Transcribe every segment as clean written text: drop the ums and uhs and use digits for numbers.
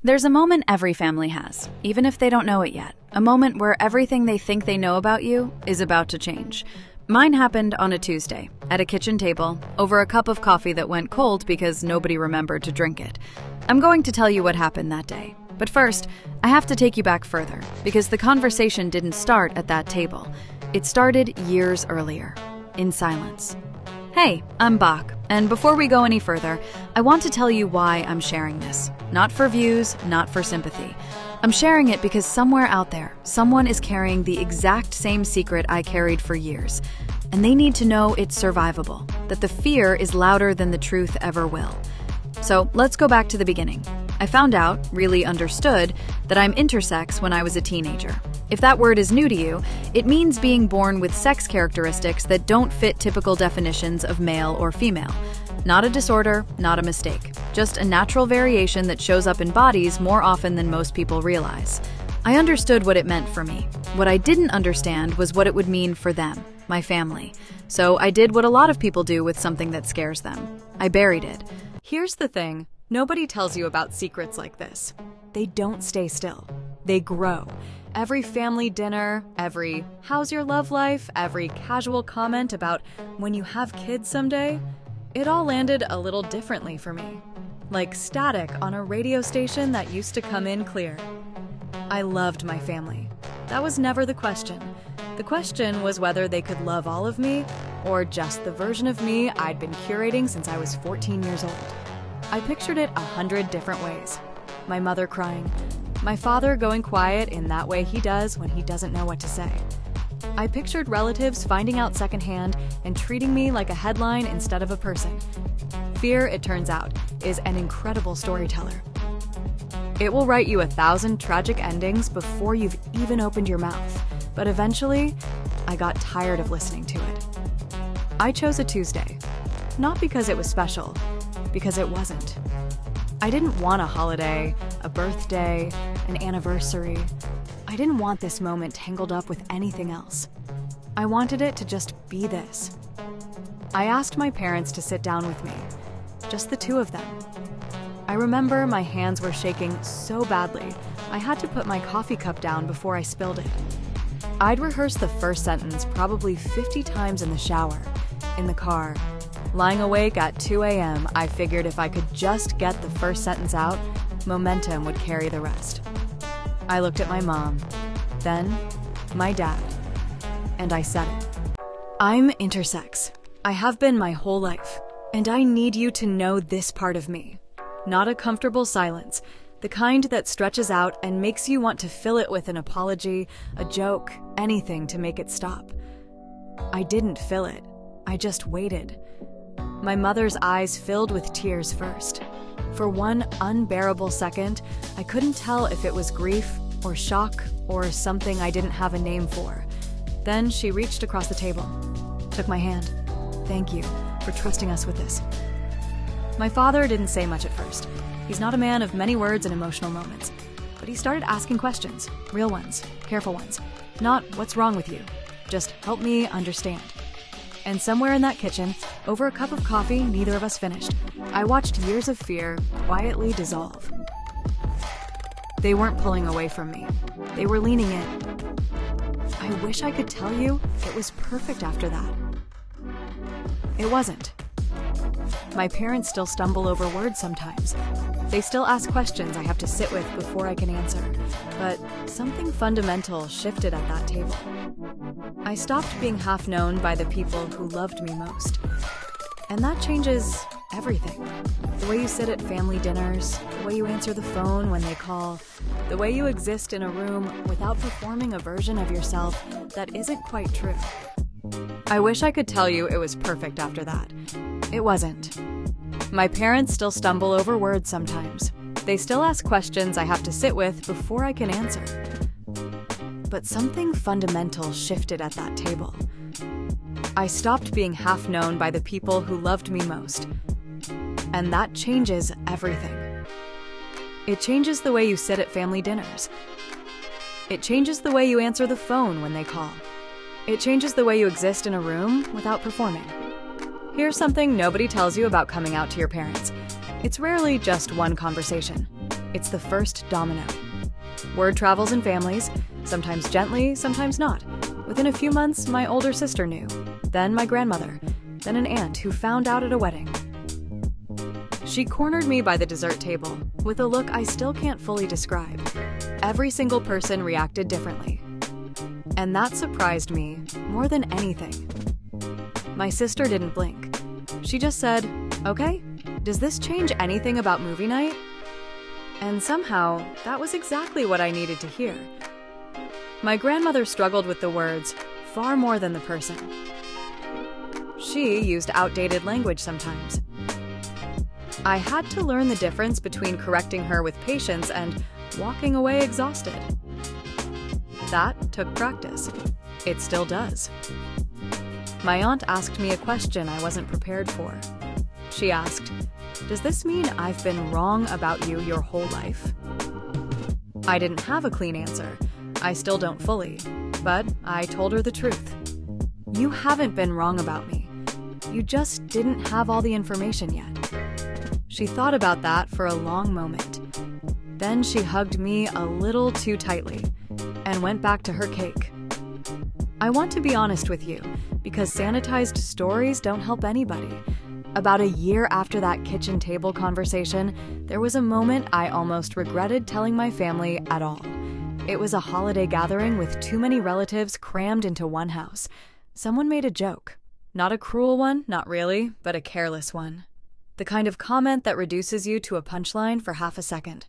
There's a moment every family has, even if they don't know it yet. A moment where everything they think they know about you is about to change. Mine happened on a Tuesday, at a kitchen table, over a cup of coffee that went cold because nobody remembered to drink it. I'm going to tell you what happened that day. But first, I have to take you back further, because the conversation didn't start at that table. It started years earlier, in silence. Hey, I'm Bach, and before we go any further, I want to tell you why I'm sharing this. Not for views, not for sympathy. I'm sharing it because somewhere out there, someone is carrying the exact same secret I carried for years. And they need to know it's survivable, that the fear is louder than the truth ever will. So let's go back to the beginning. I found out, really understood, that I'm intersex when I was a teenager. If that word is new to you, it means being born with sex characteristics that don't fit typical definitions of male or female. Not a disorder, not a mistake. Just a natural variation that shows up in bodies more often than most people realize. I understood what it meant for me. What I didn't understand was what it would mean for them, my family. So I did what a lot of people do with something that scares them. I buried it. Here's the thing. Nobody tells you about secrets like this. They don't stay still. They grow. Every family dinner, every "how's your love life?" every casual comment about when you have kids someday, it all landed a little differently for me. Like static on a radio station that used to come in clear. I loved my family. That was never the question. The question was whether they could love all of me or just the version of me I'd been curating since I was 14 years old. I pictured it 100 different ways. My mother crying. My father going quiet in that way he does when he doesn't know what to say. I pictured relatives finding out secondhand and treating me like a headline instead of a person. Fear, it turns out, is an incredible storyteller. It will write you 1,000 tragic endings before you've even opened your mouth. But eventually, I got tired of listening to it. I chose a Tuesday. Not because it was special, because it wasn't. I didn't want a holiday, a birthday, an anniversary. I didn't want this moment tangled up with anything else. I wanted it to just be this. I asked my parents to sit down with me, just the two of them. I remember my hands were shaking so badly, I had to put my coffee cup down before I spilled it. I'd rehearsed the first sentence probably 50 times in the shower, in the car. Lying awake at 2 a.m., I figured if I could just get the first sentence out, momentum would carry the rest. I looked at my mom, then my dad, and I said it. I'm intersex. I have been my whole life, and I need you to know this part of me. Not a comfortable silence, the kind that stretches out and makes you want to fill it with an apology, a joke, anything to make it stop. I didn't fill it. I just waited. My mother's eyes filled with tears first. For one unbearable second, I couldn't tell if it was grief or shock or something I didn't have a name for. Then she reached across the table, took my hand. Thank you for trusting us with this. My father didn't say much at first. He's not a man of many words and emotional moments. But he started asking questions, real ones, careful ones. Not what's wrong with you, just help me understand. And somewhere in that kitchen, over a cup of coffee neither of us finished, I watched years of fear quietly dissolve. They weren't pulling away from me. They were leaning in. I wish I could tell you it was perfect after that. It wasn't. My parents still stumble over words sometimes. They still ask questions I have to sit with before I can answer. But something fundamental shifted at that table. I stopped being half known by the people who loved me most. And that changes everything. The way you sit at family dinners, the way you answer the phone when they call, the way you exist in a room without performing a version of yourself that isn't quite true. I wish I could tell you it was perfect after that. It wasn't. My parents still stumble over words sometimes. They still ask questions I have to sit with before I can answer. But something fundamental shifted at that table. I stopped being half known by the people who loved me most. And that changes everything. It changes the way you sit at family dinners. It changes the way you answer the phone when they call. It changes the way you exist in a room without performing. Here's something nobody tells you about coming out to your parents. It's rarely just one conversation. It's the first domino. Word travels in families, sometimes gently, sometimes not. Within a few months, my older sister knew, then my grandmother, then an aunt who found out at a wedding. She cornered me by the dessert table with a look I still can't fully describe. Every single person reacted differently. And that surprised me more than anything. My sister didn't blink. She just said, "Okay, does this change anything about movie night?" And somehow, that was exactly what I needed to hear. My grandmother struggled with the words far more than the person. She used outdated language sometimes. I had to learn the difference between correcting her with patience and walking away exhausted. That took practice. It still does. My aunt asked me a question I wasn't prepared for. She asked, "Does this mean I've been wrong about you your whole life?" I didn't have a clean answer. I still don't fully, but I told her the truth. You haven't been wrong about me. You just didn't have all the information yet. She thought about that for a long moment. Then she hugged me a little too tightly and went back to her cake. I want to be honest with you, because sanitized stories don't help anybody. About a year after that kitchen table conversation, there was a moment I almost regretted telling my family at all. It was a holiday gathering with too many relatives crammed into one house. Someone made a joke. Not a cruel one, not really, but a careless one. The kind of comment that reduces you to a punchline for half a second.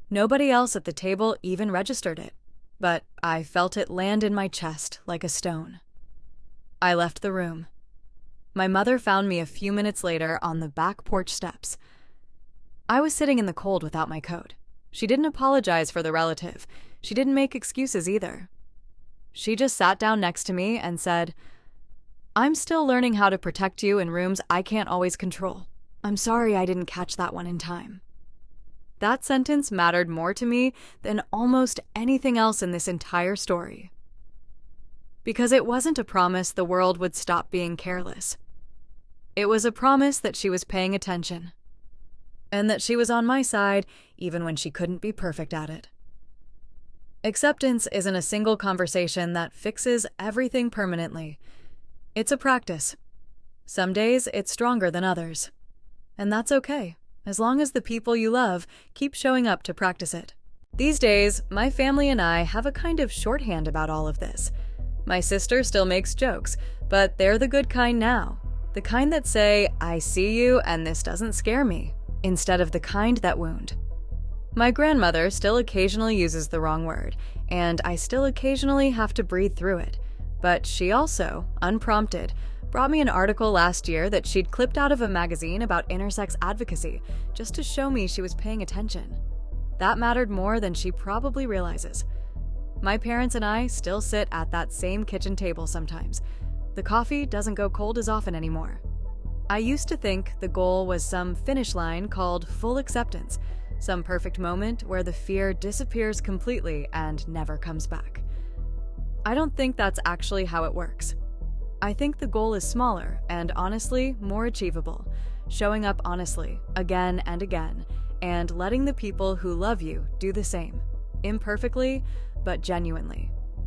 Nobody else at the table even registered it, but I felt it land in my chest like a stone. I left the room. My mother found me a few minutes later on the back porch steps. I was sitting in the cold without my coat. She didn't apologize for the relative. She didn't make excuses either. She just sat down next to me and said, "I'm still learning how to protect you in rooms I can't always control. I'm sorry I didn't catch that one in time." That sentence mattered more to me than almost anything else in this entire story. Because it wasn't a promise the world would stop being careless. It was a promise that she was paying attention, and that she was on my side even when she couldn't be perfect at it. Acceptance isn't a single conversation that fixes everything permanently. It's a practice. Some days it's stronger than others. And that's okay, as long as the people you love keep showing up to practice it. These days, my family and I have a kind of shorthand about all of this. My sister still makes jokes, but they're the good kind now. The kind that say, "I see you and this doesn't scare me," instead of the kind that wound. My grandmother still occasionally uses the wrong word, and I still occasionally have to breathe through it. But she also, unprompted, brought me an article last year that she'd clipped out of a magazine about intersex advocacy, just to show me she was paying attention. That mattered more than she probably realizes. My parents and I still sit at that same kitchen table sometimes. The coffee doesn't go cold as often anymore. I used to think the goal was some finish line called full acceptance, some perfect moment where the fear disappears completely and never comes back. I don't think that's actually how it works. I think the goal is smaller and, honestly, more achievable. Showing up honestly, again and again, and letting the people who love you do the same. Imperfectly, but genuinely.